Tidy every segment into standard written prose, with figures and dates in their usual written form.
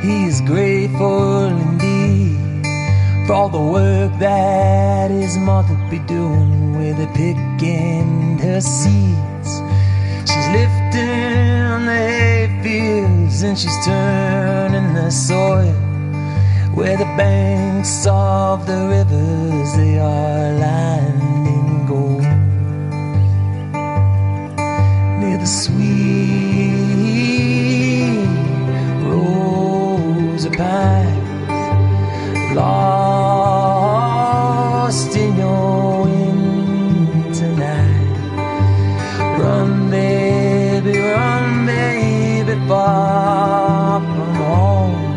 He is grateful indeed for all the work that his mother be doing with her pick and her seeds. She's lifting the hay fields and she's turning the soil where the banks of the rivers they are lined in gold. Near the sweet rows of pines, lost in your wind tonight. Run, baby, far from home,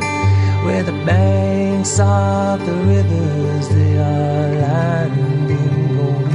where the banks of the rivers they are lined in gold.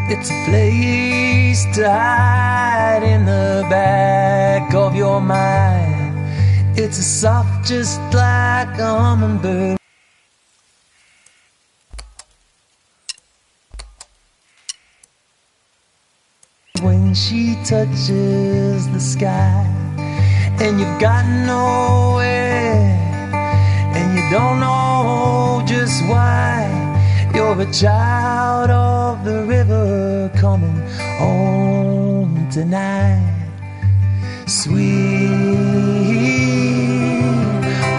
It's a place to hide in the back of your mind. It's a soft just like a hummingbird. When she touches the sky, and you've got nowhere, and you don't know just why. You're a child of the river coming home tonight. Sweet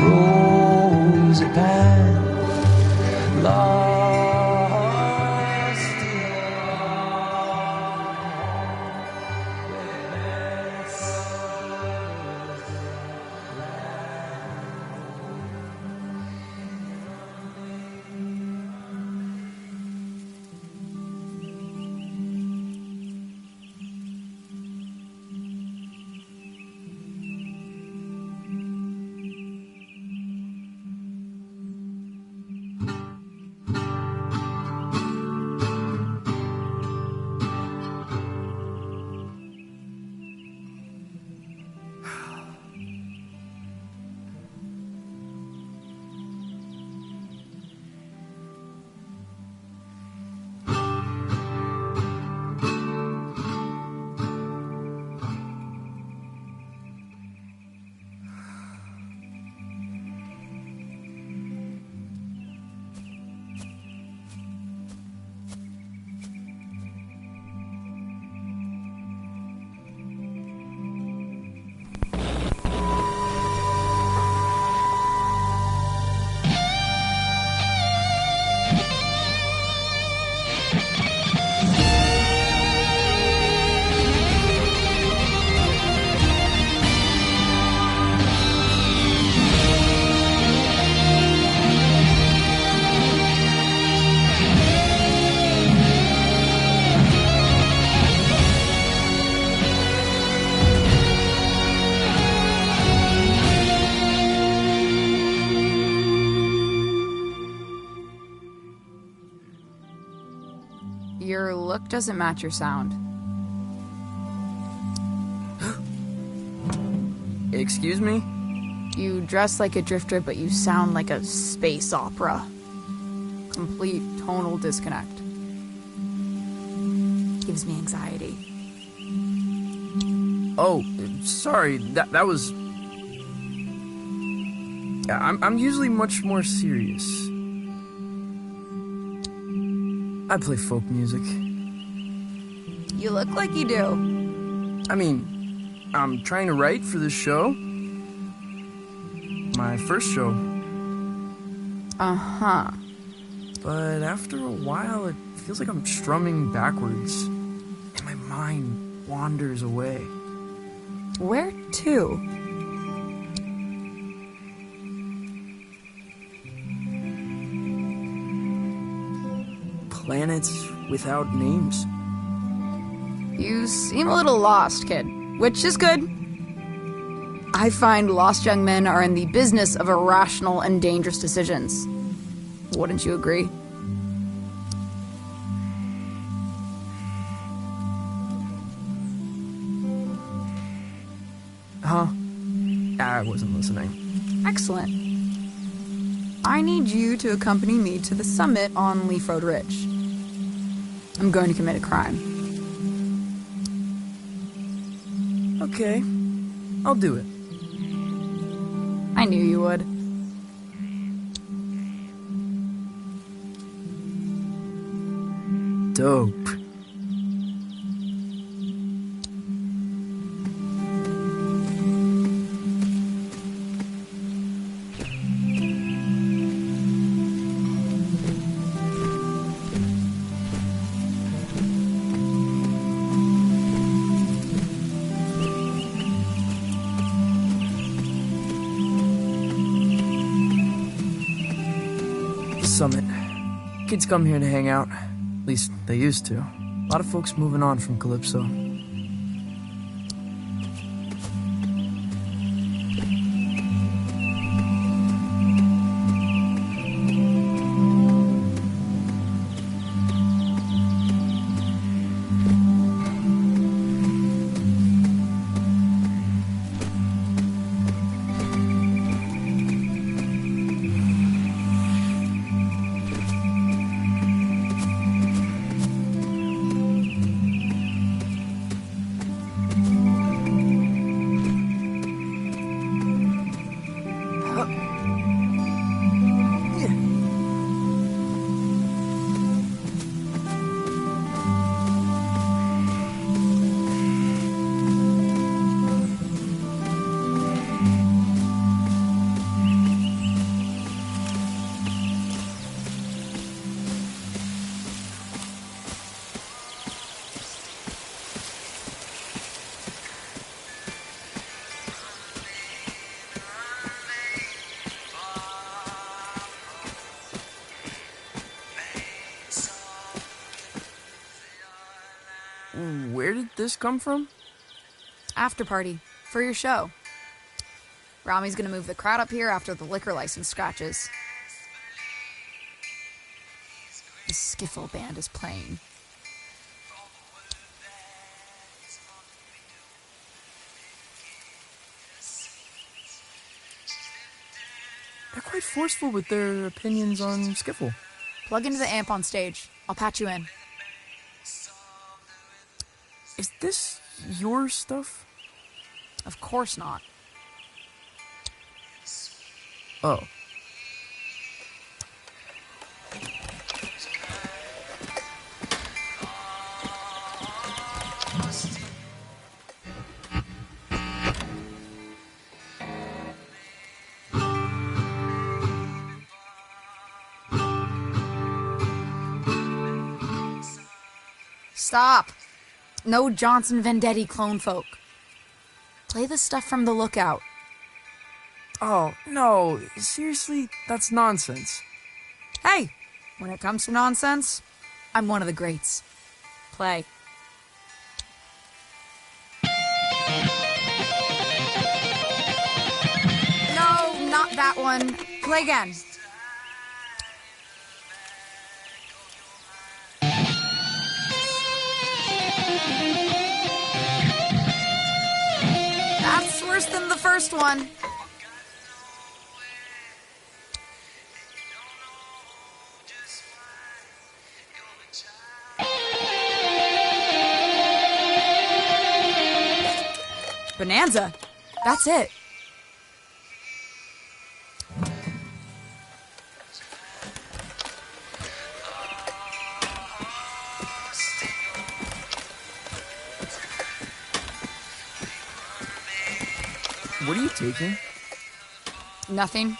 rose of pine, lost in your Your look doesn't match your sound. Excuse me? You dress like a drifter, but you sound like a space opera. Complete tonal disconnect. Gives me anxiety. Oh, sorry, that was... I'm usually much more serious. I play folk music. You look like you do. I mean, I'm trying to write for this show. My first show. Uh-huh. But after a while, it feels like I'm strumming backwards. And my mind wanders away. Where to? Planets without names. You seem a little lost, kid, which is good. I find lost young men are in the business of irrational and dangerous decisions. Wouldn't you agree? Huh? I wasn't listening. Excellent. I need you to accompany me to the summit on Leaf Road Ridge. I'm going to commit a crime. Okay. I'll do it. I knew you would. Dope. Summit. Kids come here to hang out. At least they used to. A lot of folks moving on from Calypso. Where did this come from? After party. For your show. Rami's gonna move the crowd up here after the liquor license scratches. The skiffle band is playing. They're quite forceful with their opinions on skiffle. Plug into the amp on stage. I'll patch you in. Is this your stuff? Of course not. Oh. Stop. No Johnston Vendetti clone folk. Play the stuff from The Lookout. Oh, no. Seriously, that's nonsense. Hey, when it comes to nonsense, I'm one of the greats. Play. No, not that one. Play again. That's worse than the first one. Bonanza. That's it. What are you taking? Nothing.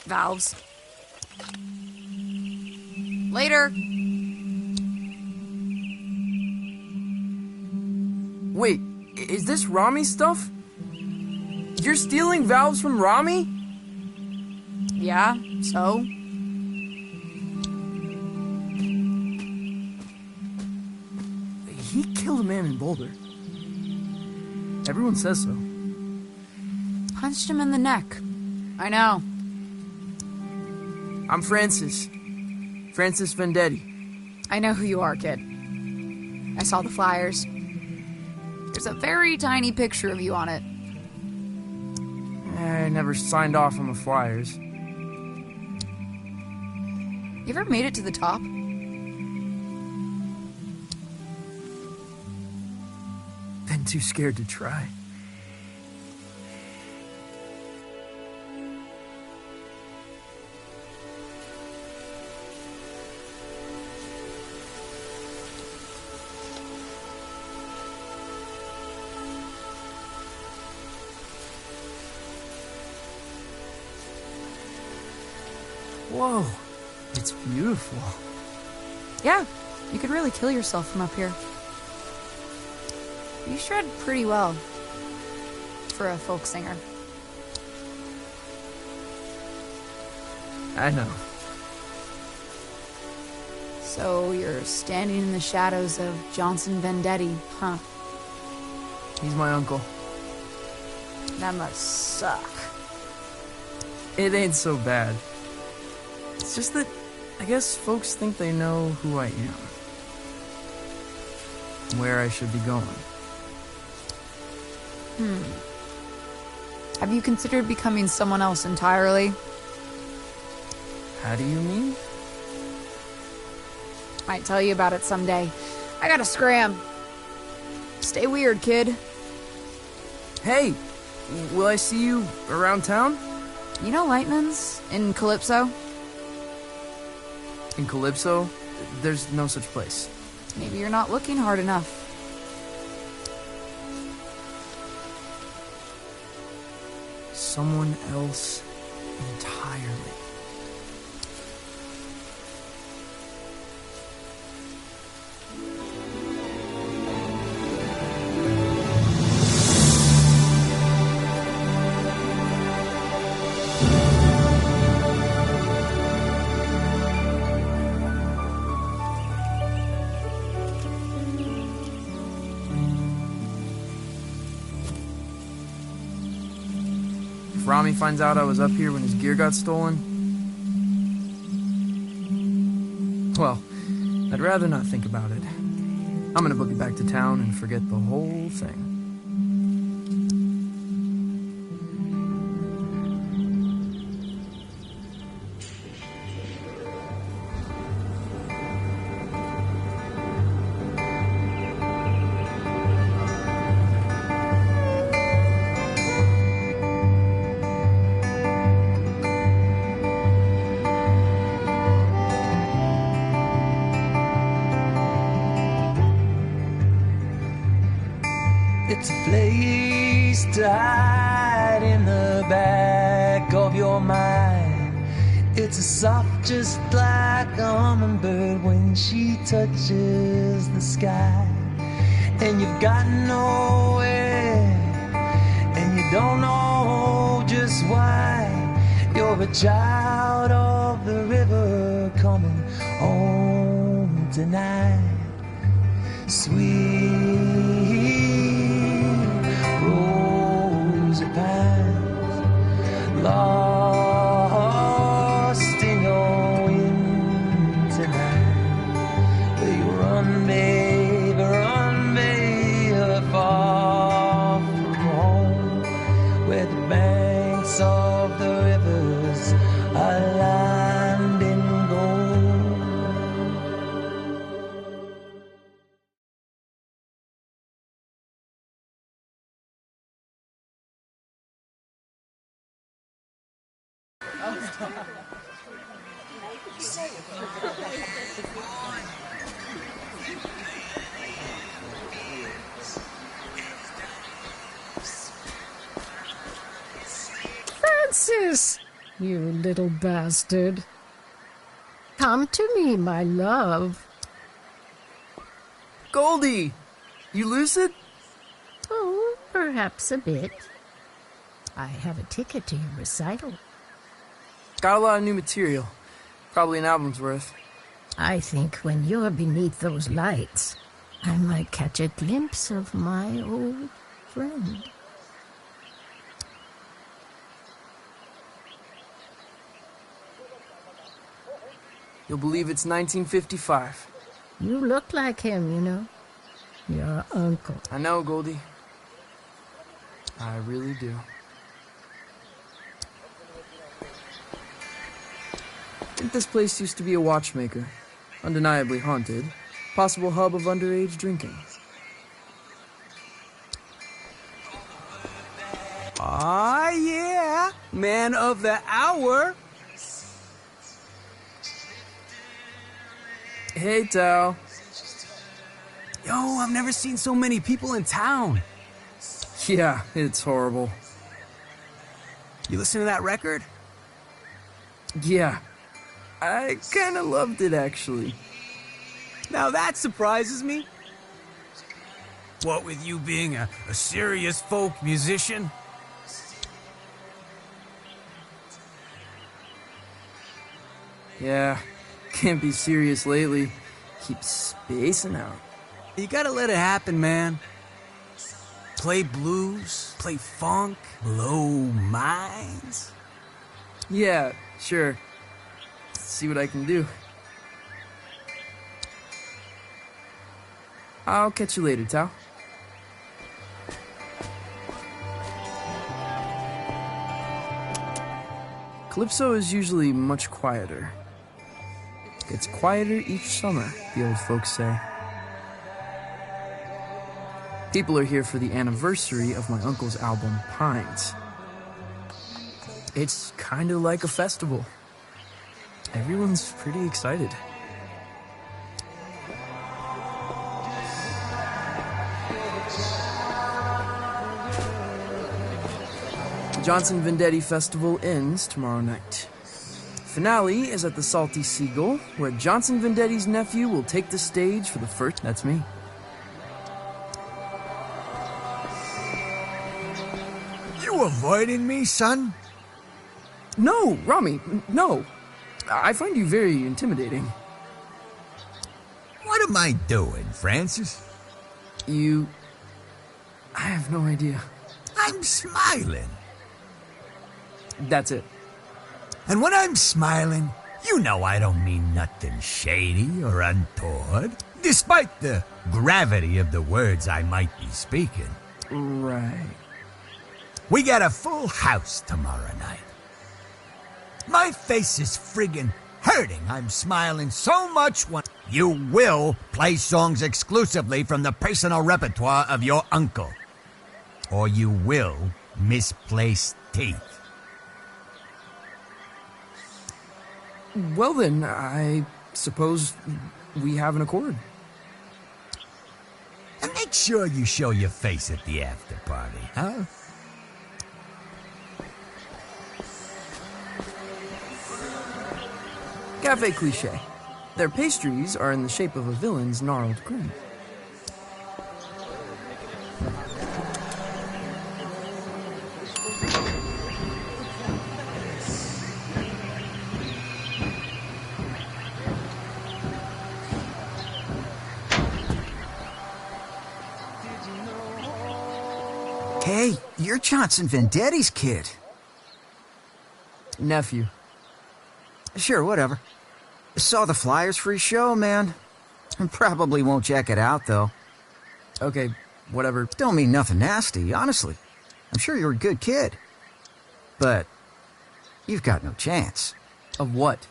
Valves. Later. Wait, is this Rami's stuff? You're stealing valves from Rami? Yeah, so? He killed a man in Boulder. Everyone says so. Punched him in the neck. I know. I'm Francis. Francis Vendetti. I know who you are, kid. I saw the flyers. There's a very tiny picture of you on it. I never signed off on the flyers. You ever made it to the top? Been too scared to try. Whoa, it's beautiful. Yeah, you could really kill yourself from up here. You shred pretty well for a folk singer. I know. So you're standing in the shadows of Johnston Vendetti, huh? He's my uncle. That must suck. It ain't so bad. It's just that I guess folks think they know who I am. Where I should be going. Have you considered becoming someone else entirely? How do you mean? Might tell you about it someday. I gotta scram. Stay weird, kid. Hey, will I see you around town? You know Lightman's in Calypso? In Calypso? There's no such place. Maybe you're not looking hard enough. Someone else entirely. If Rami finds out I was up here when his gear got stolen, well, I'd rather not think about it. I'm gonna book it back to town and forget the whole thing. It's a place to hide in the back of your mind. It's a soft just like a hummingbird when she touches the sky. And you've got nowhere, and you don't know just why. You're a child of the river coming home tonight. Sweet rosy pines, lost in your wind tonight. Will you run, baby, far from home, where the banks of the rivers are lined in gold. Francis, you little bastard. Come to me, my love. Goldie! You lucid? Oh, perhaps a bit. I have a ticket to your recital. Got a lot of new material. Probably an album's worth. I think when you're beneath those lights, I might catch a glimpse of my old friend. You'll believe it's 1955. You look like him, you know. your uncle. I know, Goldie. I really do. I think this place used to be a watchmaker. Undeniably haunted. Possible hub of underage drinking. Ah, yeah. Man of the hour. Hey, Tao. Yo, I've never seen so many people in town. Yeah, it's horrible. You listen to that record? Yeah. I kinda loved it, actually. Now that surprises me. What with you being a serious folk musician? Yeah, can't be serious lately. Keep spacing out. You gotta let it happen, man. Play blues, play funk, blow minds. Yeah, sure. See what I can do. I'll catch you later, Tao. Calypso is usually much quieter. Gets quieter each summer, the old folks say. People are here for the anniversary of my uncle's album, Pines. It's kind of like a festival. Everyone's pretty excited. The Johnston Vendetti Festival ends tomorrow night. Finale is at the Salty Seagull, where Johnston Vendetti's nephew will take the stage for the first... That's me. You avoiding me, son? No, Rami, no. I find you very intimidating. What am I doing, Francis? I have no idea. I'm smiling. That's it. And when I'm smiling, you know I don't mean nothing shady or untoward, despite the gravity of the words I might be speaking. Right. We got a full house tomorrow night. My face is friggin' hurting. I'm smiling so much when you will play songs exclusively from the personal repertoire of your uncle. Or you will misplace teeth. Well then, I suppose we have an accord. And make sure you show your face at the after party, huh? Cafe cliché. Their pastries are in the shape of a villain's gnarled grin. Hey, you're Johnston Vendetti's kid. Nephew. Sure, whatever. Saw the flyers for his show, man. Probably won't check it out, though. Okay, whatever. Don't mean nothing nasty, honestly. I'm sure you're a good kid. But you've got no chance. Of what?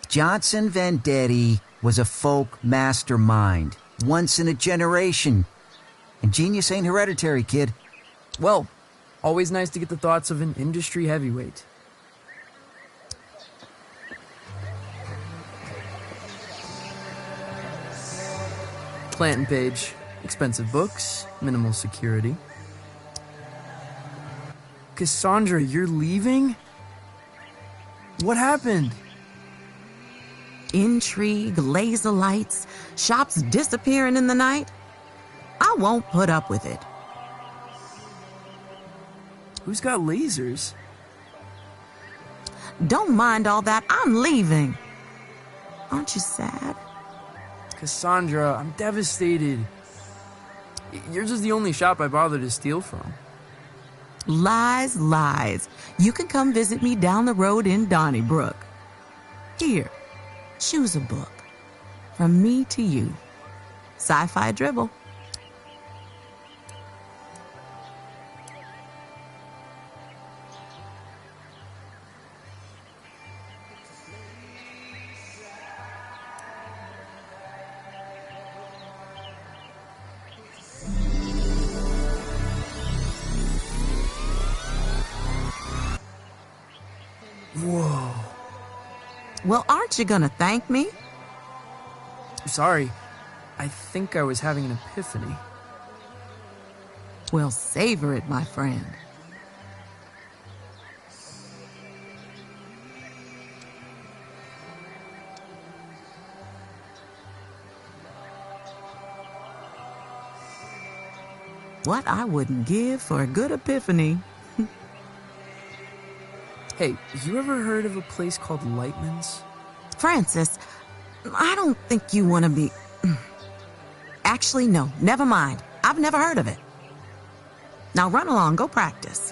Johnston Vendetti was a folk mastermind. Once in a generation. And genius ain't hereditary, kid. Well, always nice to get the thoughts of an industry heavyweight. Planting page. Expensive books. Minimal security. Cassandra, you're leaving? What happened? Intrigue, laser lights, shops disappearing in the night. I won't put up with it. Who's got lasers? Don't mind all that. I'm leaving. Aren't you sad? Cassandra, I'm devastated. Yours is the only shop I bothered to steal from. Lies, lies. You can come visit me down the road in Donnybrook. Here, choose a book. From me to you. Sci-fi dribble. Well, aren't you gonna thank me? Sorry, I think I was having an epiphany. Well, savor it, my friend. What I wouldn't give for a good epiphany. Hey, you ever heard of a place called Lightman's? Francis, I don't think you want to be... Actually, no, never mind. I've never heard of it. Now run along, go practice.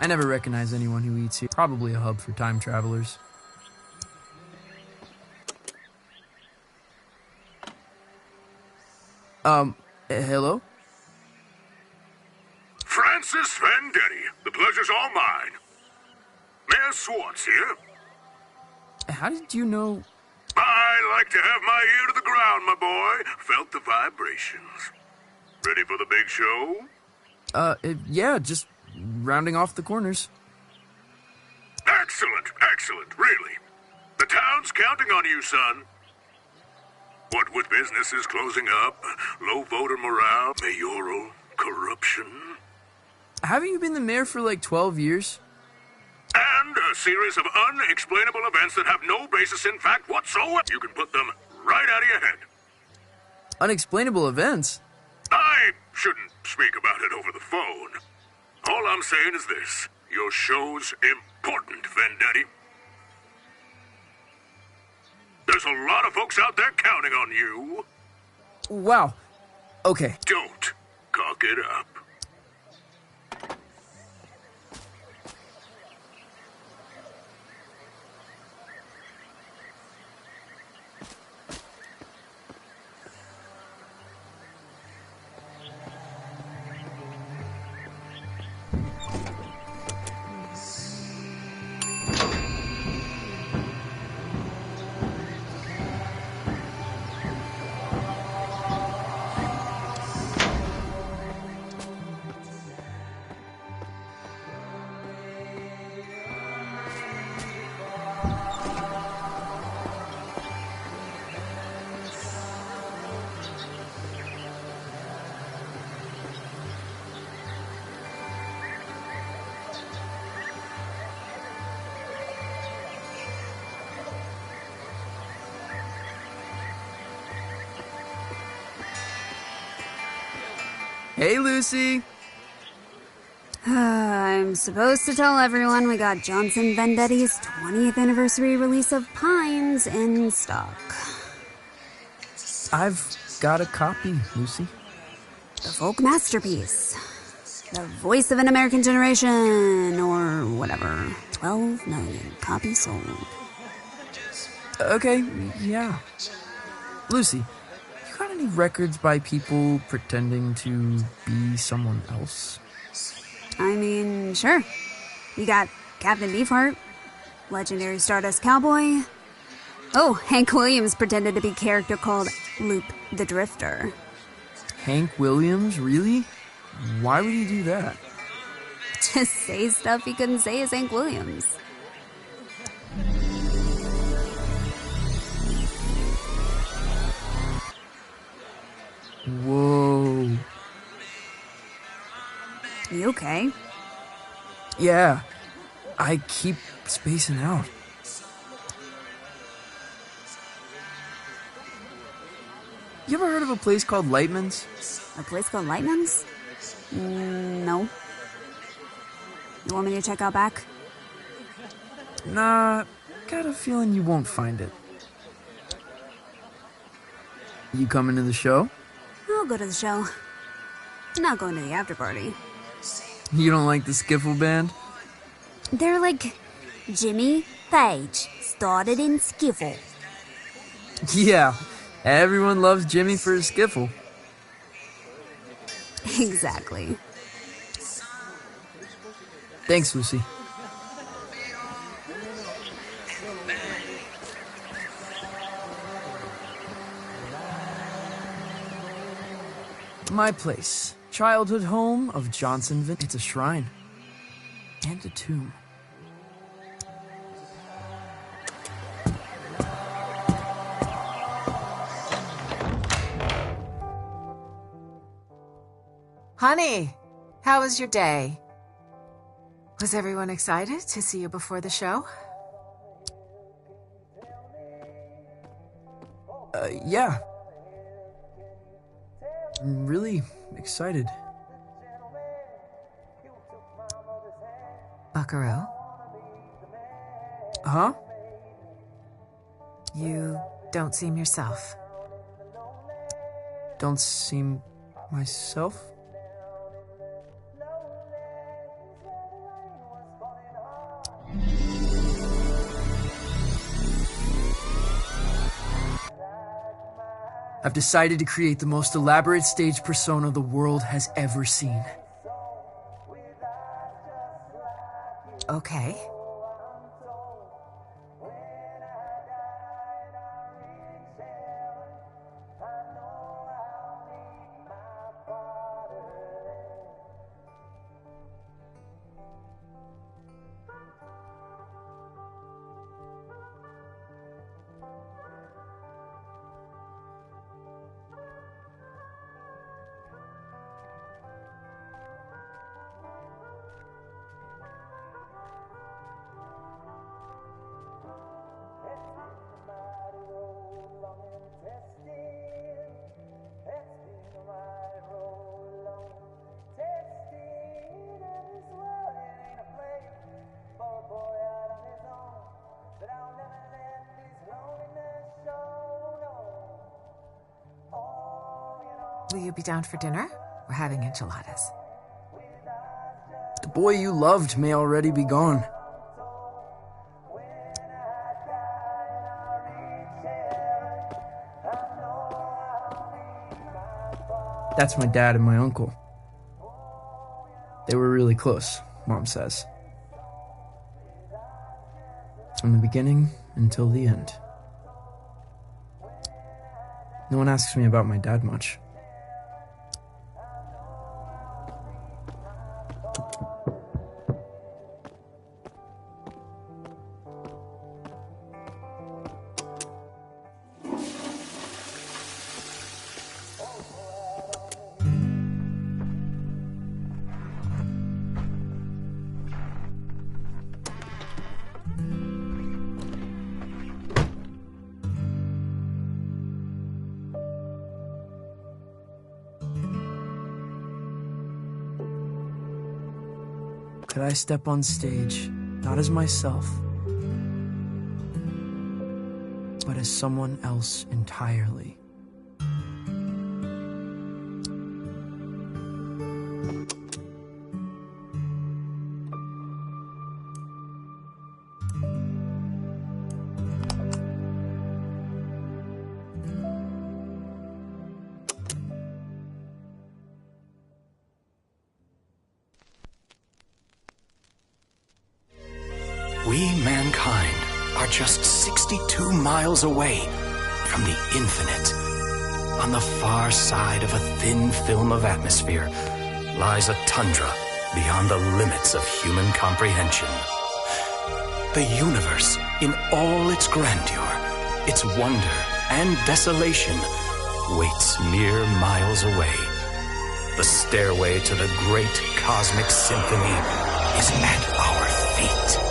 I never recognize anyone who eats here. Probably a hub for time travelers. Hello? Francis Vendetti, the pleasure's all mine. Mayor Swartz here. How did you know... I like to have my ear to the ground, my boy. Felt the vibrations. Ready for the big show? Yeah, just rounding off the corners. Excellent, excellent, really. The town's counting on you, son. What with businesses closing up, low voter morale, mayoral corruption. Haven't you been the mayor for like 12 years? And a series of unexplainable events that have no basis in fact whatsoever. You can put them right out of your head. Unexplainable events? I shouldn't speak about it over the phone. All I'm saying is this. Your show's important, Vendetti. There's a lot of folks out there counting on you. Wow. Okay. Don't cock it up. Hey, Lucy. I'm supposed to tell everyone we got Johnston Vendetti's 20th anniversary release of Pines in stock. I've got a copy, Lucy. The folk masterpiece. The voice of an American generation, or whatever. 12 million copies sold. Okay, yeah. Lucy, you got any records by people pretending to be someone else? I mean, sure. You got Captain Beefheart, legendary Stardust Cowboy. Oh, Hank Williams pretended to be a character called Loop the Drifter. Hank Williams? Really? Why would he do that? Just say stuff he couldn't say as Hank Williams. Whoa. You okay? Yeah. I keep spacing out. You ever heard of a place called Lightman's? A place called Lightman's? No. You want me to check out back? Nah, got a feeling you won't find it. You coming to the show? I'll go to the show. Not going to the after party. You don't like the skiffle band? They're like Jimmy Page started in skiffle. Yeah, everyone loves Jimmy for his skiffle. Exactly. Thanks, Lucy. My place. Childhood home of Johnston. It's a shrine. And a tomb. Honey, how was your day? Was everyone excited to see you before the show? Yeah. I'm really excited. Buckaroo? Huh? You don't seem yourself. Don't seem myself? I've decided to create the most elaborate stage persona the world has ever seen. Okay. Will you be down for dinner? We're having enchiladas. The boy you loved may already be gone. That's my dad and my uncle. They were really close, Mom says. From the beginning until the end. No one asks me about my dad much. Could I step on stage, not as myself, but as someone else entirely? We, mankind, are just 62 miles away from the infinite. On the far side of a thin film of atmosphere lies a tundra beyond the limits of human comprehension. The universe, in all its grandeur, its wonder and desolation, waits mere miles away. The stairway to the great cosmic symphony is at our feet.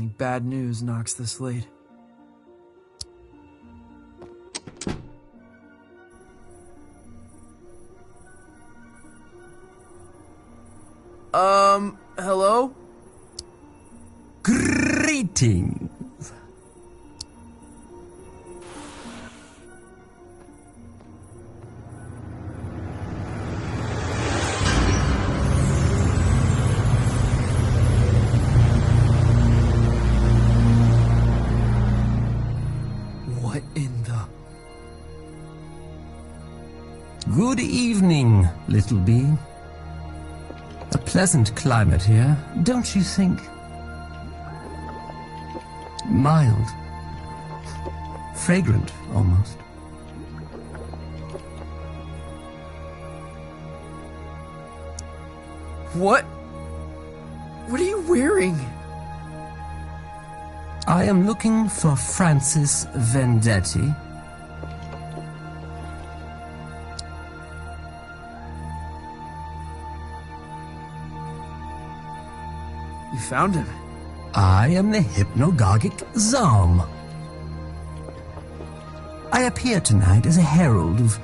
Only bad news knocks this late. Hello? Greetings. What in the... Good evening, little bee. A pleasant climate here, don't you think? Mild. Fragrant, almost. What? What are you wearing? I am looking for Francis Vendetti. You found him. I am the hypnagogic Zalm. I appear tonight as a herald of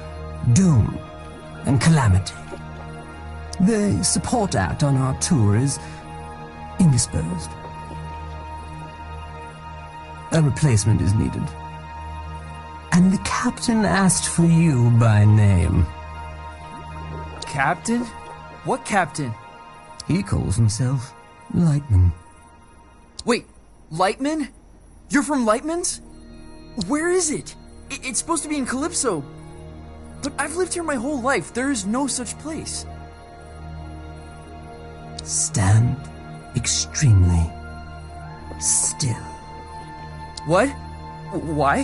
doom and calamity. The support act on our tour is indisposed. A replacement is needed. And the captain asked for you by name. Captain? What captain? He calls himself Lightman. Wait, Lightman? You're from Lightman's? Where is it? It's supposed to be in Calypso. But I've lived here my whole life. There is no such place. Stand extremely still. What? Why?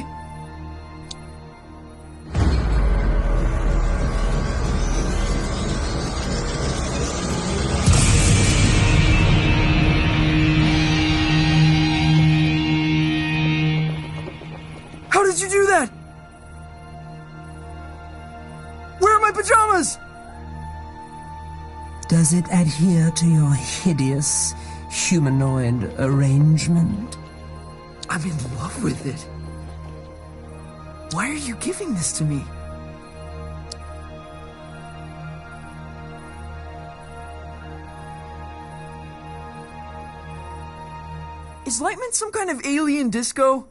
How did you do that? Where are my pajamas? Does it adhere to your hideous humanoid arrangement? I'm in love with it. Why are you giving this to me? Is Lightman some kind of alien disco?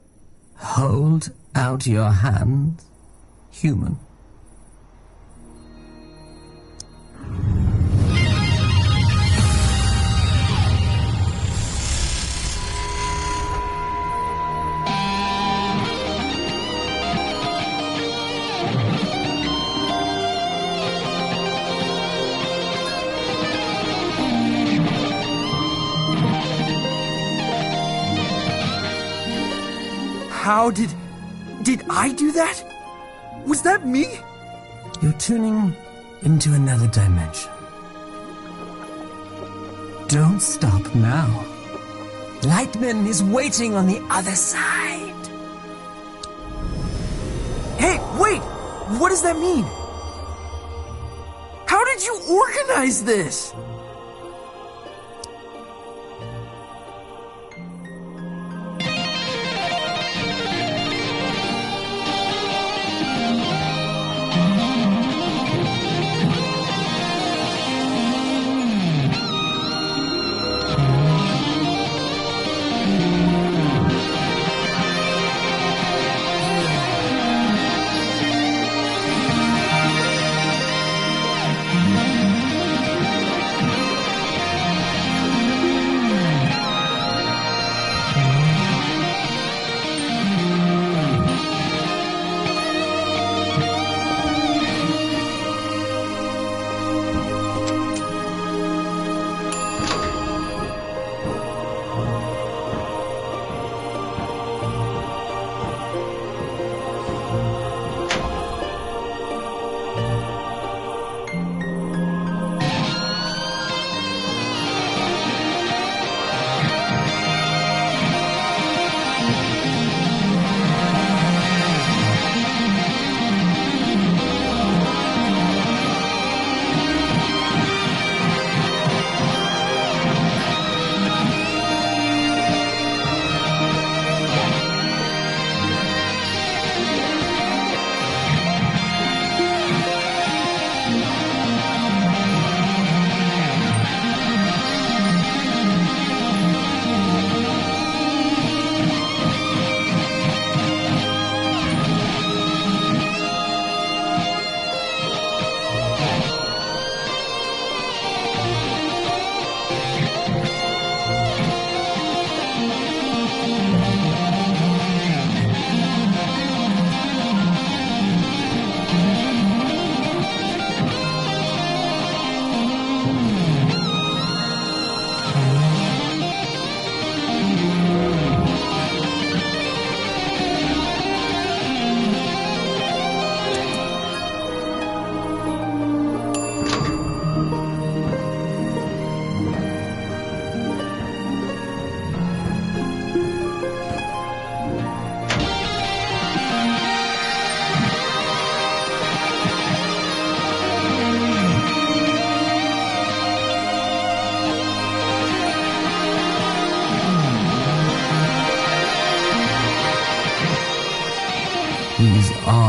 Hold out your hand, human. How did I do that? Was that me? You're tuning into another dimension. Don't stop now. Lightman is waiting on the other side. Hey, wait! What does that mean? How did you organize this?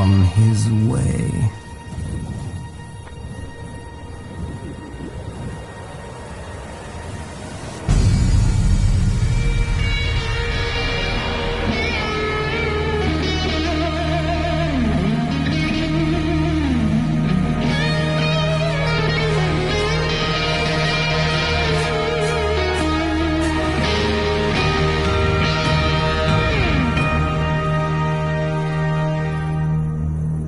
on his way.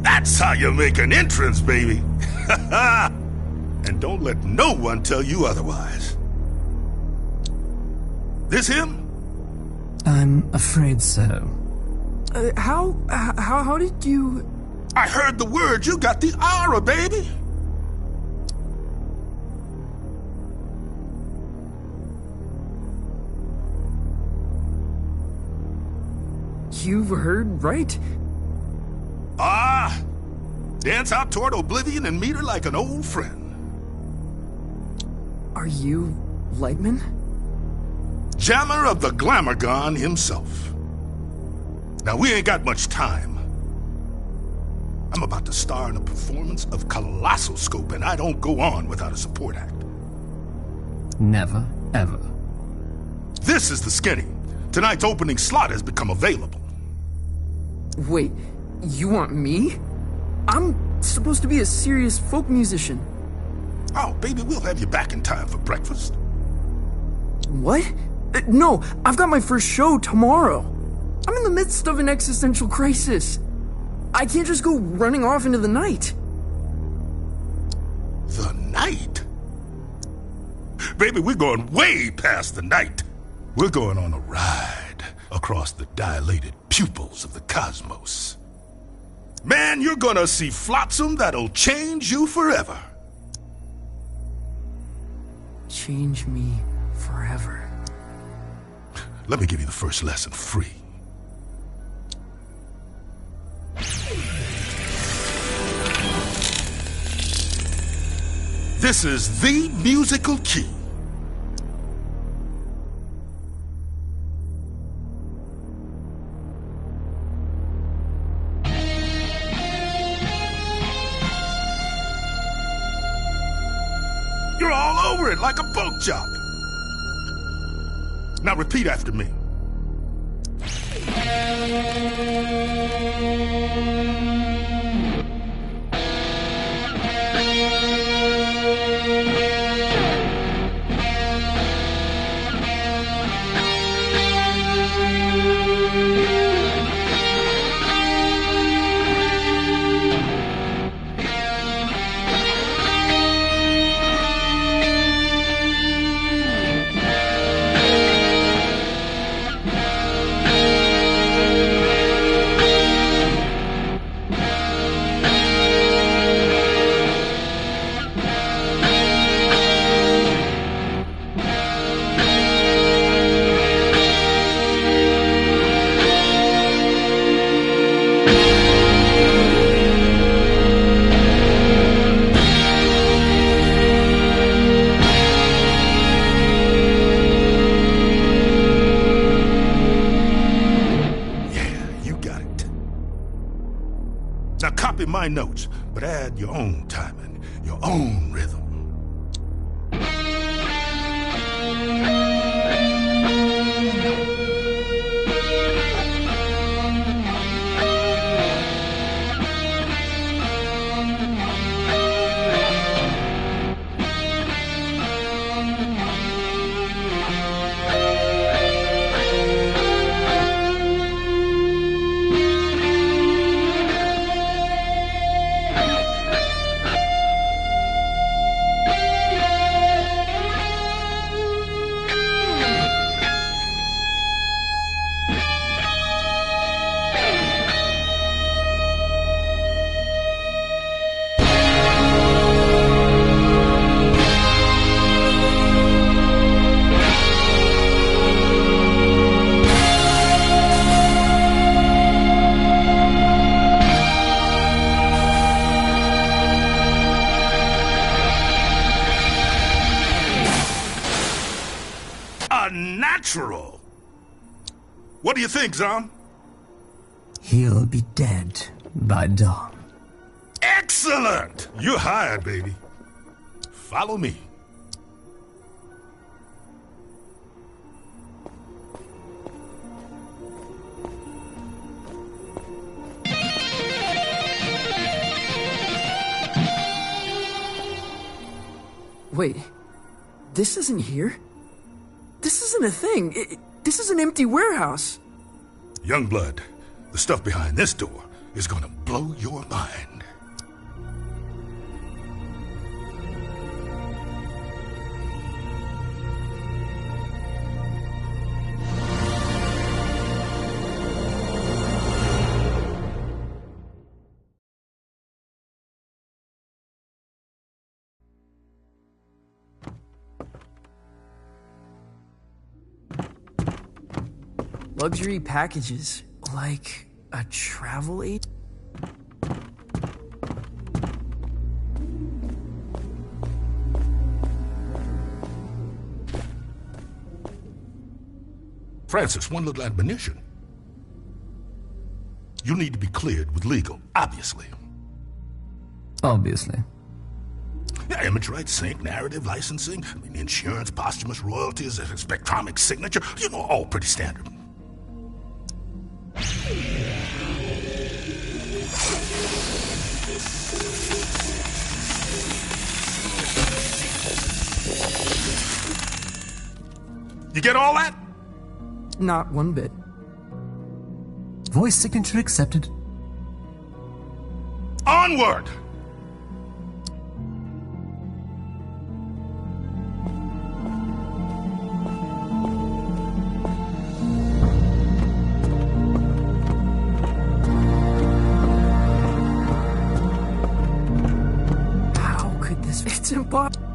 That's how you make an entrance, baby. And don't let no one tell you otherwise. This him? I'm afraid so. How did you... I heard the word. You got the aura, baby. You heard right? Dance out toward oblivion and meet her like an old friend. Are you Lightman? Jammer of the Glamourgon himself. Now, we ain't got much time. I'm about to star in a performance of Colossal Scope, and I don't go on without a support act. Never, ever. This is the skinny. Tonight's opening slot has become available. Wait, you want me? I'm supposed to be a serious folk musician. Oh, baby, we'll have you back in time for breakfast. What? No, I've got my first show tomorrow. I'm in the midst of an existential crisis. I can't just go running off into the night. The night? Baby, we're going way past the night. We're going on a ride across the dilated pupils of the cosmos. Man, you're gonna see flotsam that'll change you forever. Change me forever. Let me give you the first lesson free. This is the musical key. You're all over it like a pork chop. Now repeat after me. My notes, but add your own timing, your own rhythm. What do you think, Zom? He'll be dead by dawn. Excellent! You're hired, baby. Follow me. Wait, this isn't here? This isn't a thing. This is an empty warehouse. Youngblood, the stuff behind this door is gonna blow your mind. Luxury packages, like a travel agent? Francis, one little admonition. You need to be cleared with legal, obviously. Obviously. Yeah, image rights, sync, narrative, licensing, insurance, posthumous royalties, spectromic signature, all pretty standard. You get all that? Not one bit. Voice signature accepted. Onward! How could this... It's impossible.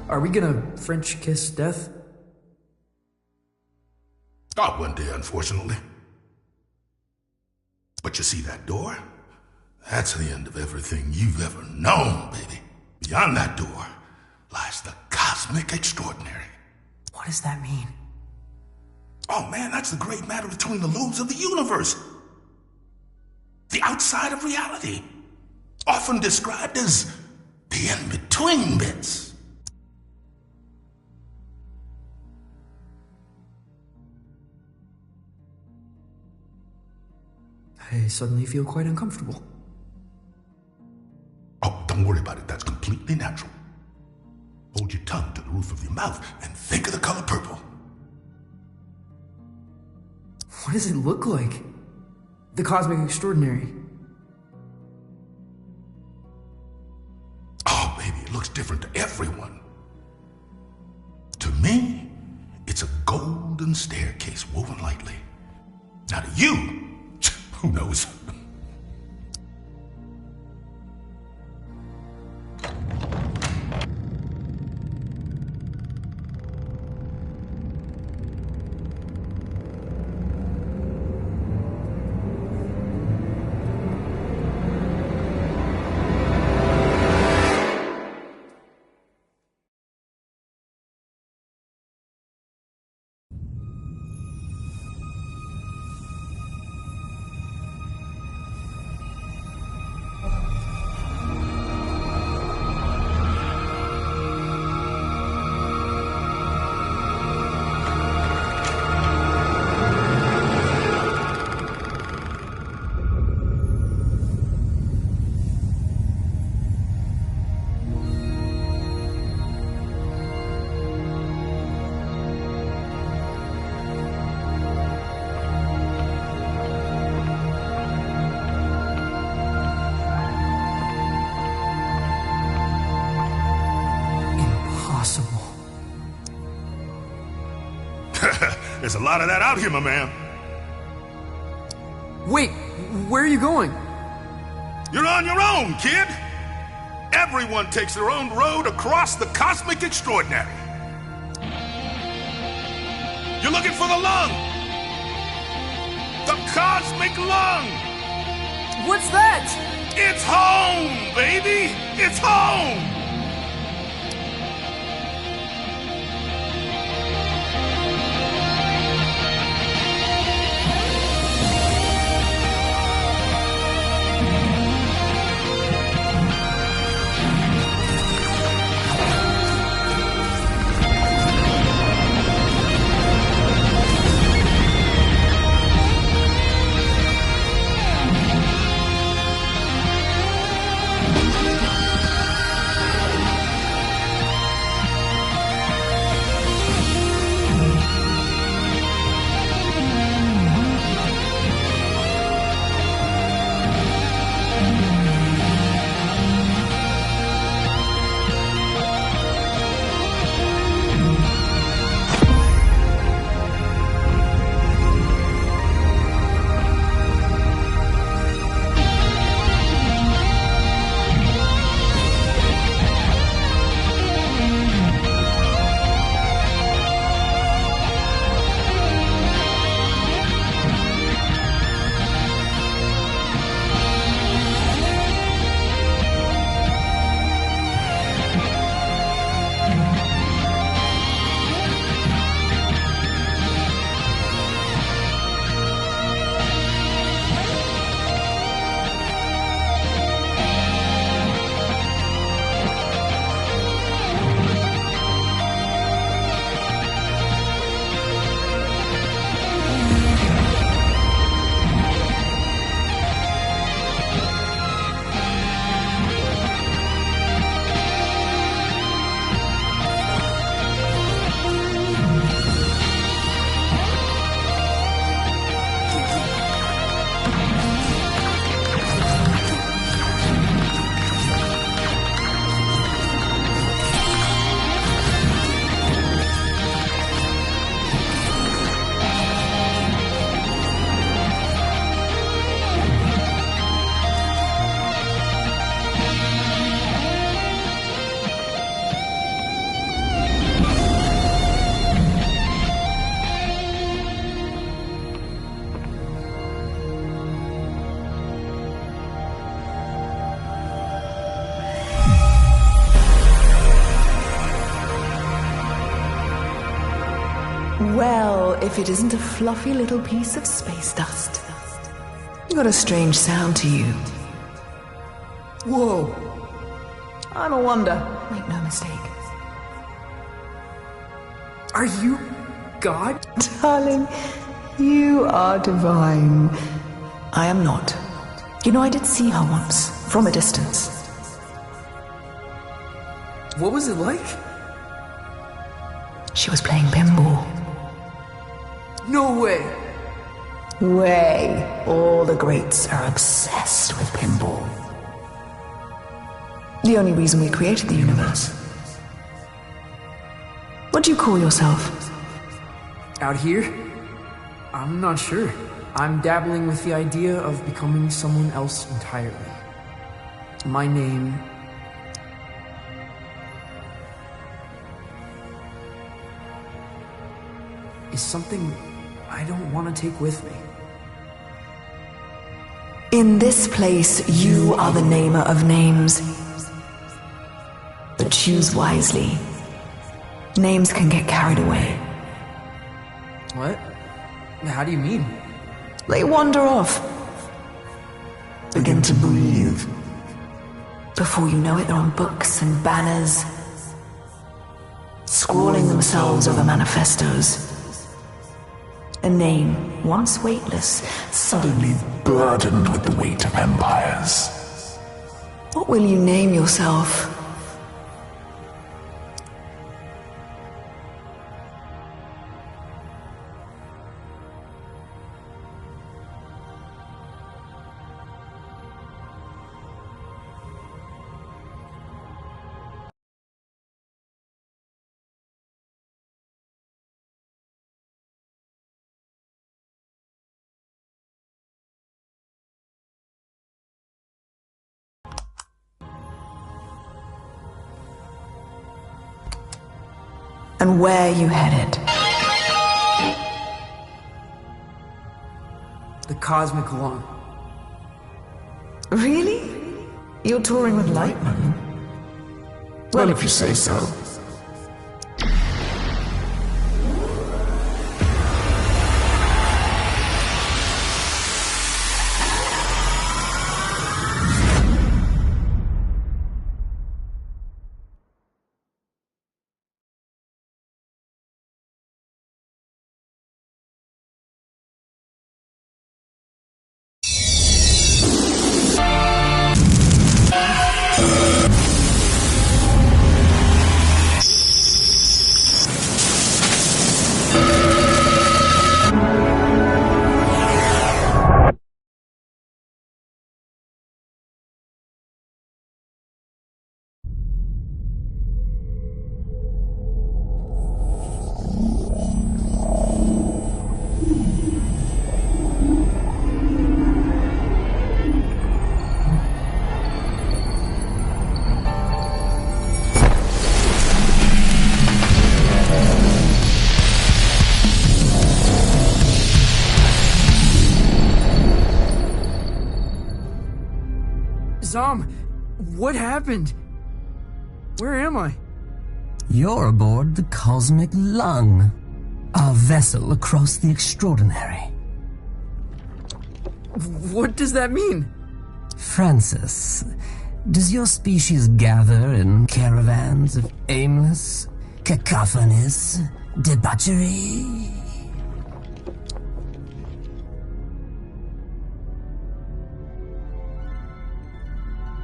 Are we gonna French kiss death? Not one day, unfortunately. But you see that door? That's the end of everything you've ever known, baby. Beyond that door lies the cosmic extraordinary. What does that mean? Oh man, that's the great matter between the lobes of the universe. The outside of reality. Often described as the in-between bits. I suddenly feel quite uncomfortable. Oh, don't worry about it. That's completely natural. Hold your tongue to the roof of your mouth and think of the color purple. What does it look like? The cosmic extraordinary. Oh, baby, it looks different to everyone. To me, it's a golden staircase woven lightly. Now to you, who knows? There's a lot of that out here, my man. Wait, where are you going? You're on your own, kid. Everyone takes their own road across the cosmic extraordinary. You're looking for the lung. The cosmic lung. What's that? It's home, baby. It's home. Well, if it isn't a fluffy little piece of space dust. Got a strange sound to you. Whoa. I'm a wonder. Make no mistake. Are you God? Darling, you are divine. I am not. You know, I did see her once, from a distance. What was it like? She was playing pinball. No way! Way. All the greats are obsessed with pinball. The only reason we created the universe. What do you call yourself? Out here? I'm not sure. I'm dabbling with the idea of becoming someone else entirely. My name... is something I don't want to take with me. In this place, you are the namer of names. But choose wisely. Names can get carried away. What? How do you mean? They wander off. Begin to breathe. Before you know it, they're on books and banners, scrawling themselves over manifestos. A name, once weightless, suddenly burdened with the weight of empires. What will you name yourself? and where you headed. The Cosmic Lung. Really? You're touring with Lightman? Well, if you say so. Zom, what happened? Where am I? You're aboard the Cosmic Lung, our vessel across the extraordinary. What does that mean? Francis, does your species gather in caravans of aimless, cacophonous debauchery?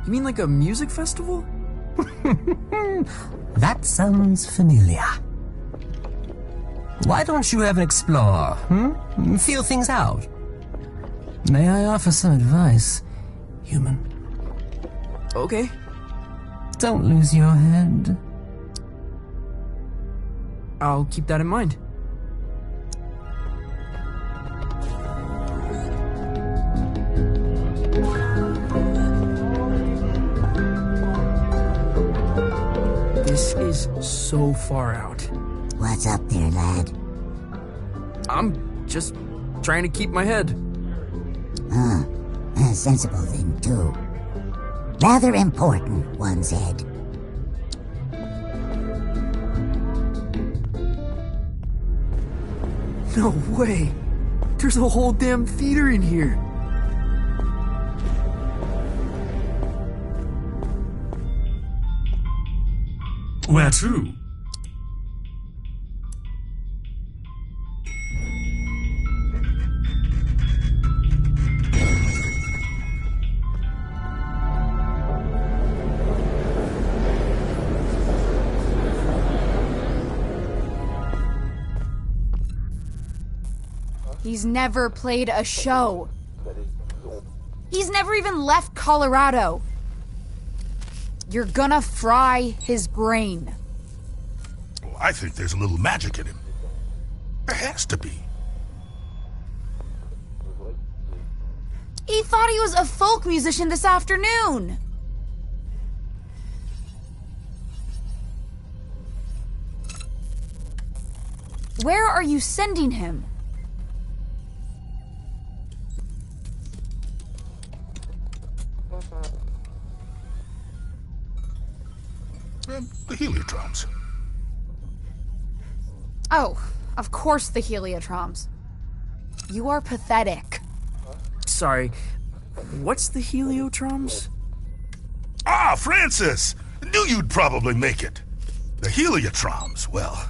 You mean like a music festival? That sounds familiar. Why don't you ever explore, Feel things out? May I offer some advice, human? Okay. Don't lose your head. I'll keep that in mind. This is so far out. What's up there, lad? I'm just trying to keep my head. A sensible thing, too. Rather important, one said. No way! There's a whole damn theater in here! Where to? He's never played a show. He's never even left Colorado. You're gonna fry his brain. Well, I think there's a little magic in him. There has to be. He thought he was a folk musician this afternoon. Where are you sending him? The heliotroms. Oh, of course the heliotroms. You are pathetic. Sorry, what's the heliotroms? Ah, Francis! Knew you'd probably make it. The heliotroms, well,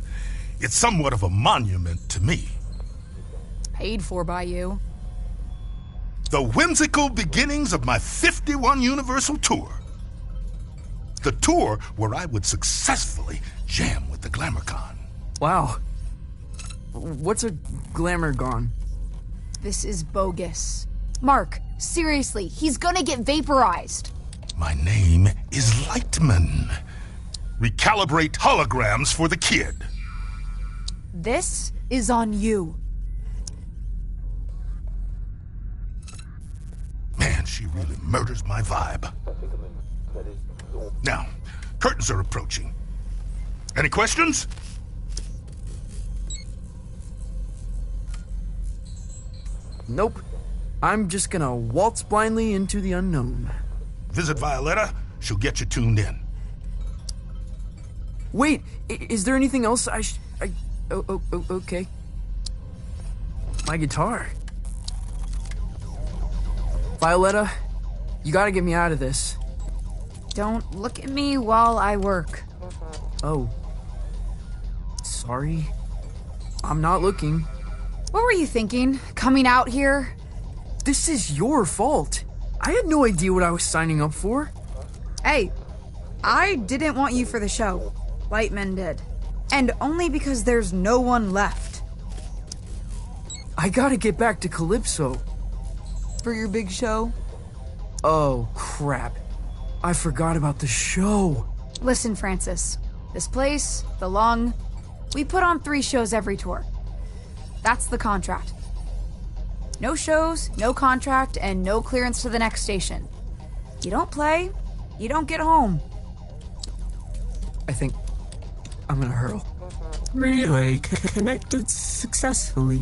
it's somewhat of a monument to me. Paid for by you. The whimsical beginnings of my 51 Universal Tour. The tour where I would successfully jam with the GlamourCon. Wow. What's a GlamourCon? This is bogus. Mark, seriously, he's gonna get vaporized. My name is Lightman. Recalibrate holograms for the kid. This is on you. Man, she really murders my vibe. Now, curtains are approaching. Any questions? Nope. I'm just gonna waltz blindly into the unknown. Visit Violetta, she'll get you tuned in. Wait, is there anything else okay. My guitar. Violetta, you gotta get me out of this. Don't look at me while I work. Oh. Sorry. I'm not looking. What were you thinking? Coming out here? This is your fault. I had no idea what I was signing up for. Hey, I didn't want you for the show. Lightman did. And only because there's no one left. I gotta get back to Calypso. For your big show? Oh, crap. I forgot about the show. Listen, Francis. This place, the Lung, we put on 3 shows every tour. That's the contract. No shows, no contract, and no clearance to the next station. You don't play, you don't get home. I think I'm gonna hurl. Relay connected successfully.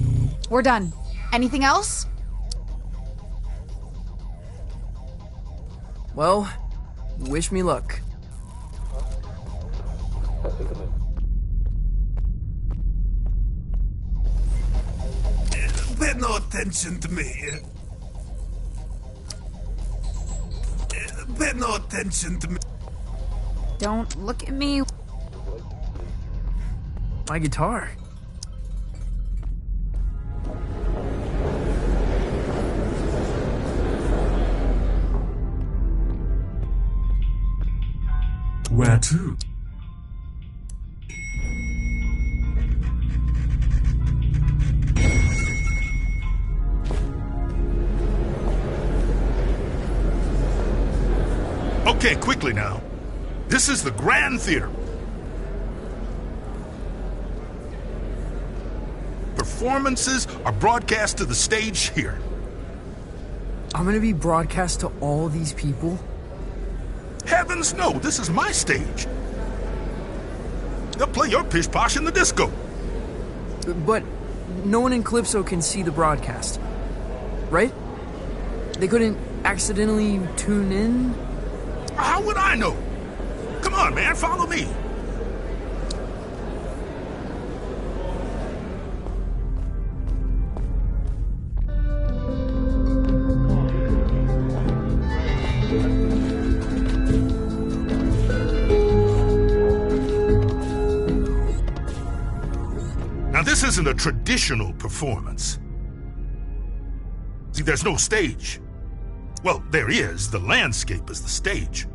We're done. Anything else? Well, wish me luck. Pay no attention to me. Pay no attention to me. Don't look at me. My guitar. Where to? Okay, quickly now. This is the Grand Theater. Performances are broadcast to the stage here. I'm gonna be broadcast to all these people? Heavens no, this is my stage. They'll play your pish posh in the disco. But no one in Calypso can see the broadcast, right? They couldn't accidentally tune in? How would I know? Come on, man, follow me. Now, this isn't a traditional performance. See, there's no stage. Well, there is. The landscape is the stage.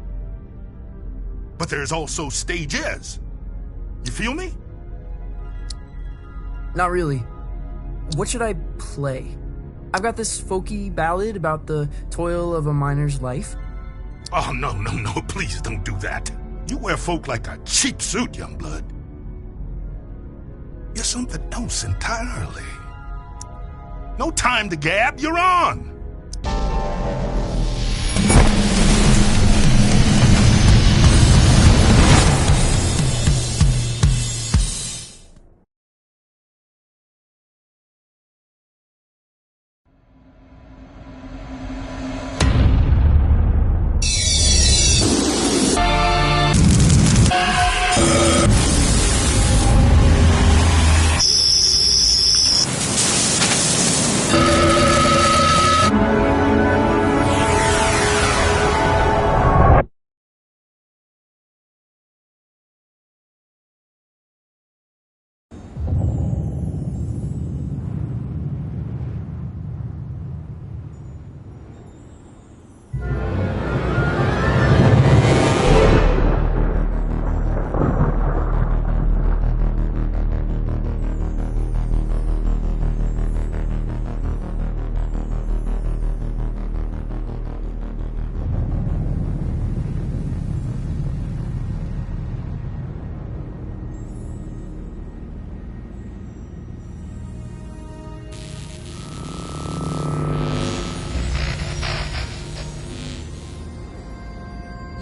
But there's also stages. You feel me? Not really. What should I play? I've got this folky ballad about the toil of a miner's life. Oh, no, please don't do that. You wear folk like a cheap suit, young blood. You're something else entirely. No time to gab, you're on!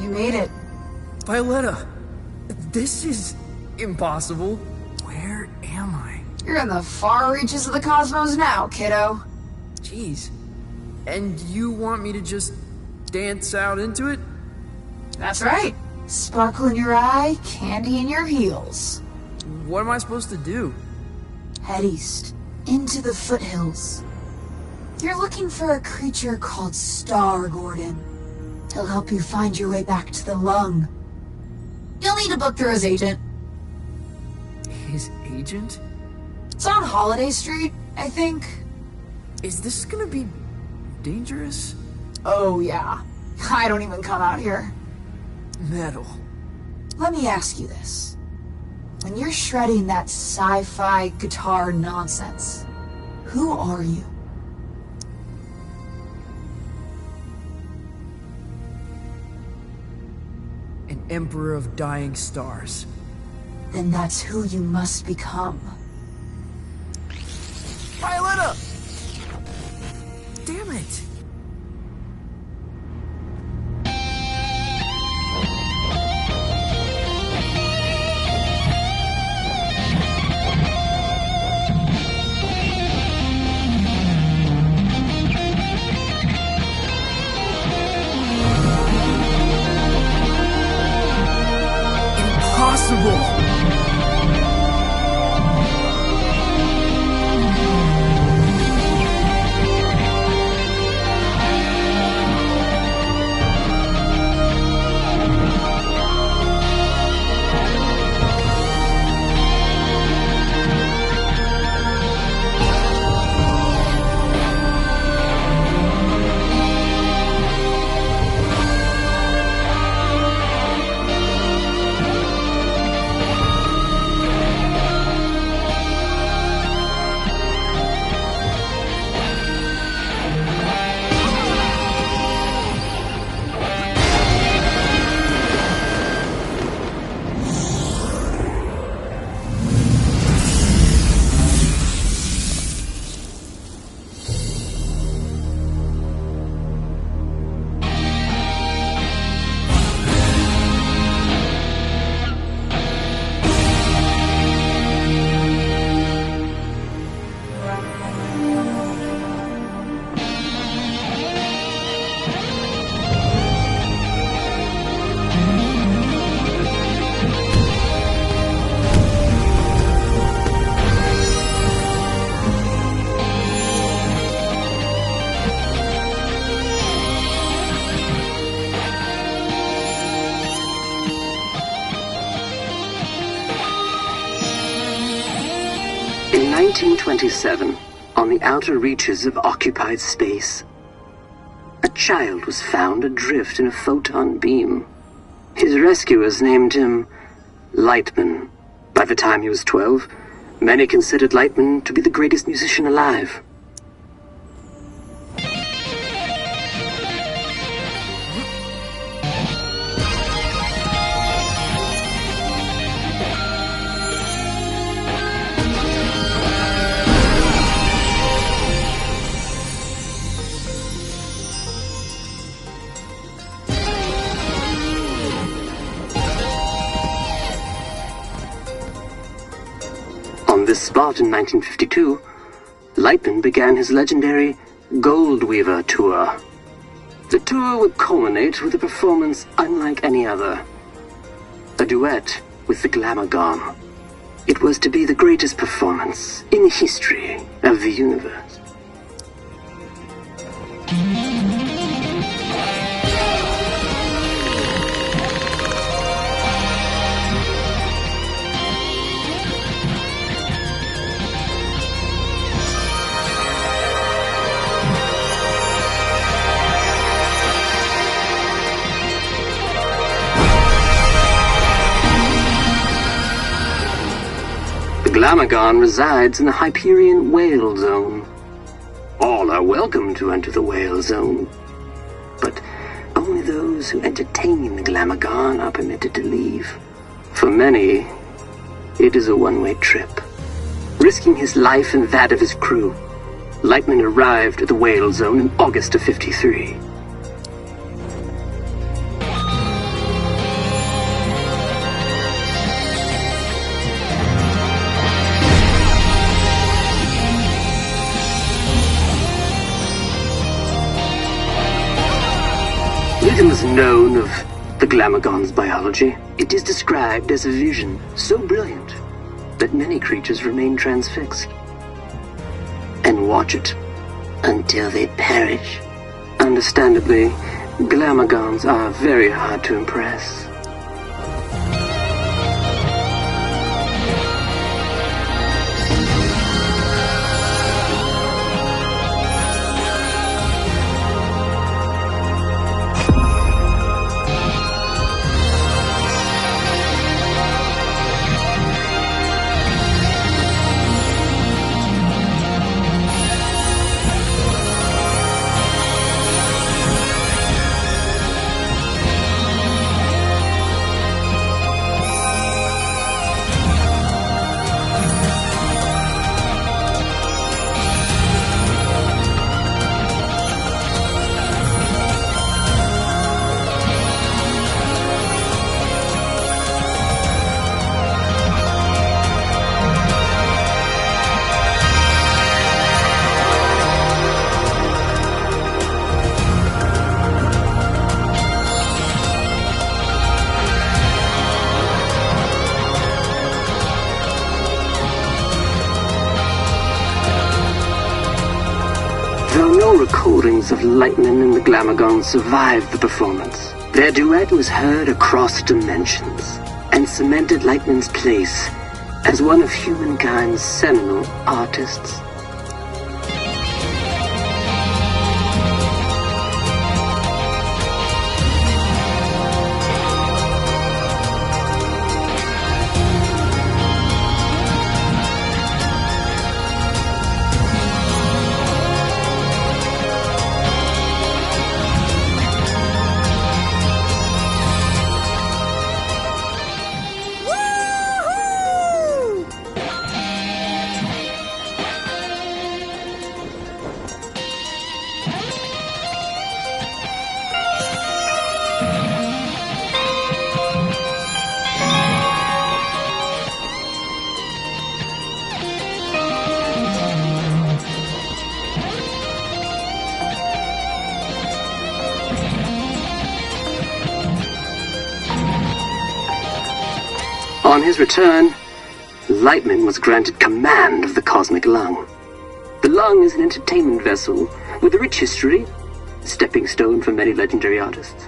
You made it. Violetta, this is impossible. Where am I? You're in the far reaches of the cosmos now, kiddo. Jeez. And you want me to just dance out into it? That's right. Sparkle in your eye, candy in your heels. What am I supposed to do? Head east, into the foothills. You're looking for a creature called Star, Gordon. He'll help you find your way back to the lung. You'll need to book through his agent. His agent? It's on Holiday Street, I think. Is this gonna be dangerous? Oh, yeah. I don't even come out here. Metal. Let me ask you this. When you're shredding that sci-fi guitar nonsense, who are you? An emperor of dying stars. Then that's who you must become. Violetta! Damn it! Impossible! In 1927, on the outer reaches of occupied space, a child was found adrift in a photon beam. His rescuers named him Lightman. By the time he was 12, many considered Lightman to be the greatest musician alive. On this spot in 1952, Lightman began his legendary Gold Weaver tour. The tour would culminate with a performance unlike any other. A duet with the Glamour Gone. It was to be the greatest performance in the history of the universe. The Glamagon resides in the Hyperion Whale Zone. All are welcome to enter the Whale Zone, but only those who entertain the Glamagon are permitted to leave. For many, it is a one-way trip. Risking his life and that of his crew, Lightman arrived at the Whale Zone in August of '53. little is known of the Glamagon's biology. It is described as a vision so brilliant that many creatures remain transfixed and watch it until they perish. Understandably, Glamagons are very hard to impress. Recordings of Lightman and the Glamagon survived the performance. Their duet was heard across dimensions and cemented Lightman's place as one of humankind's seminal artists. On his return, Lightman was granted command of the Cosmic Lung. The Lung is an entertainment vessel with a rich history, a stepping stone for many legendary artists.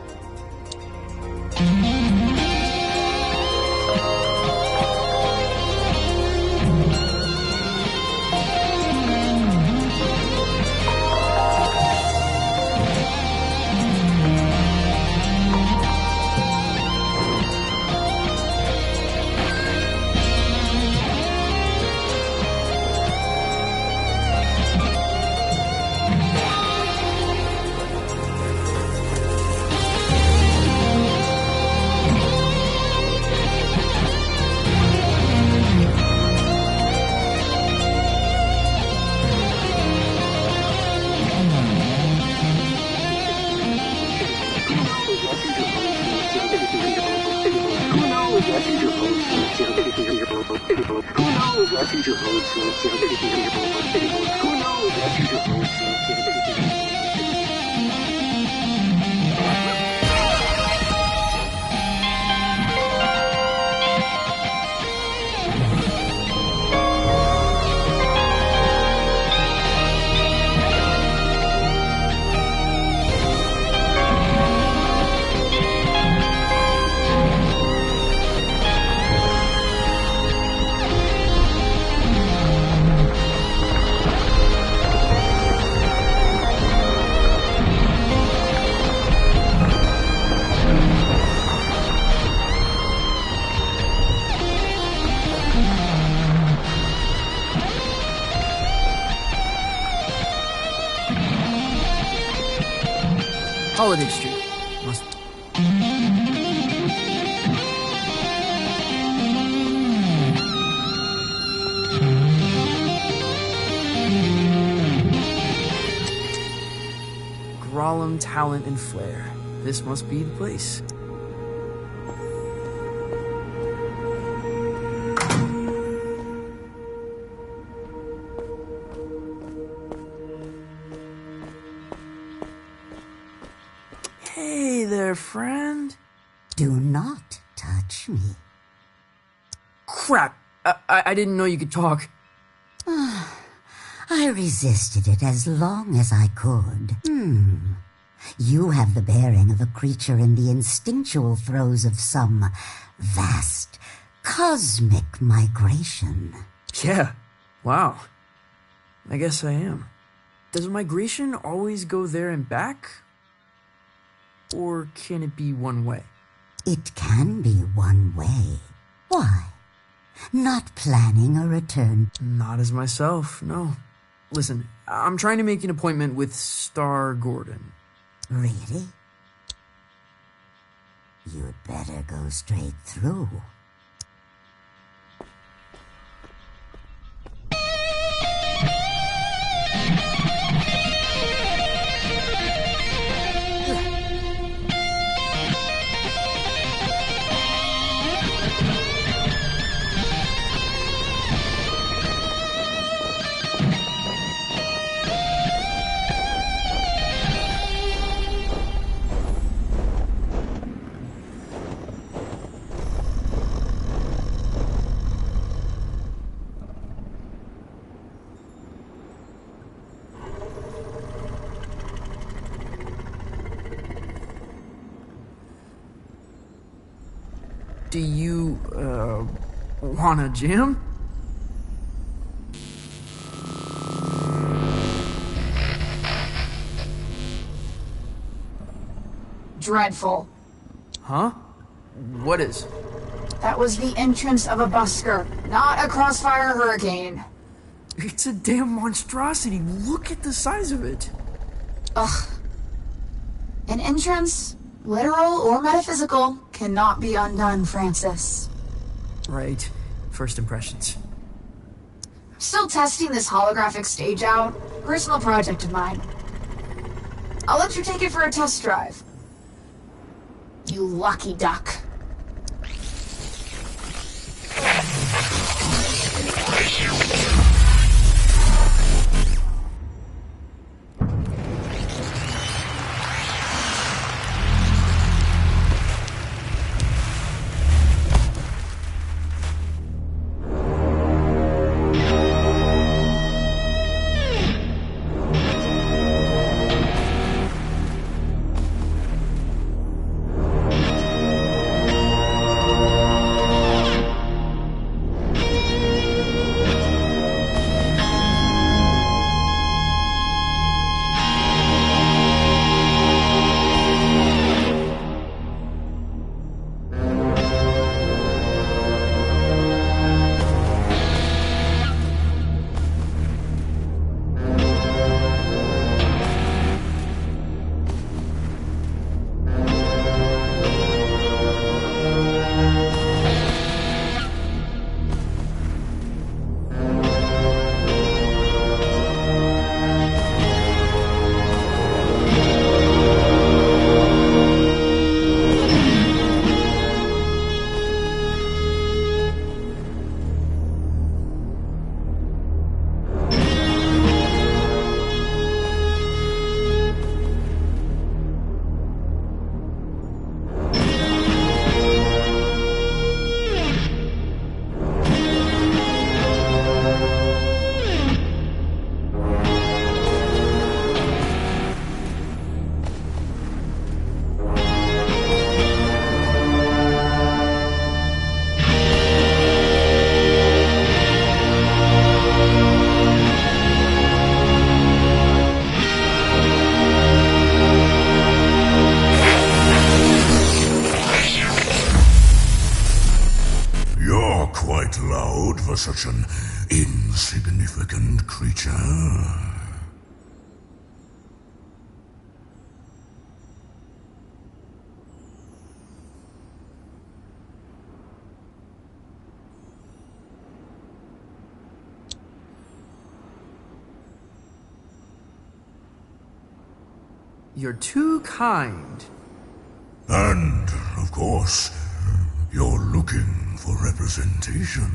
Holiday Street. Must... Grolem, talent, and flair. This must be the place. Hey, there, friend. Do not touch me. Crap! I didn't know you could talk. I resisted it as long as I could. You have the bearing of a creature in the instinctual throes of some vast, cosmic migration. Yeah, wow. I guess I am. Does migration always go there and back? Or can it be one way? It can be one way. Why? Not planning a return? Not as myself, no. Listen, I'm trying to make an appointment with Star Gordon. Really? You'd better go straight through. Do you, wanna jam? Dreadful. Huh? What is? That was the entrance of a busker, not a crossfire hurricane. It's a damn monstrosity. Look at the size of it. Ugh. An entrance, literal or metaphysical, cannot be undone, Francis. Right. First impressions. Still testing this holographic stage out. Personal project of mine. I'll let you take it for a test drive. You lucky duck. For such an insignificant creature. You're too kind. And, of course, you're looking for representation.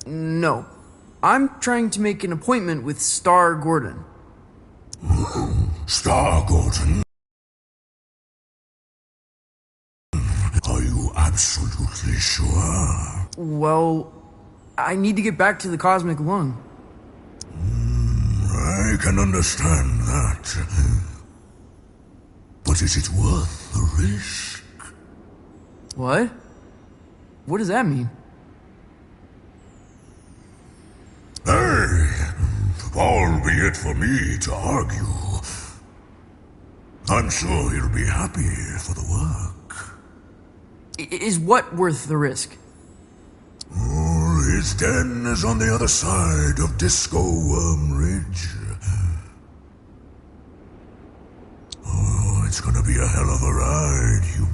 No. I'm trying to make an appointment with Star Gordon. Star Gordon. Are you absolutely sure? Well, I need to get back to the cosmic lung. I can understand that. But is it worth the risk? What? What does that mean? Hey, albeit for me to argue, I'm sure he'll be happy for the work. Is what worth the risk? Oh, his den is on the other side of Disco Worm Ridge. Oh, it's gonna be a hell of a ride, you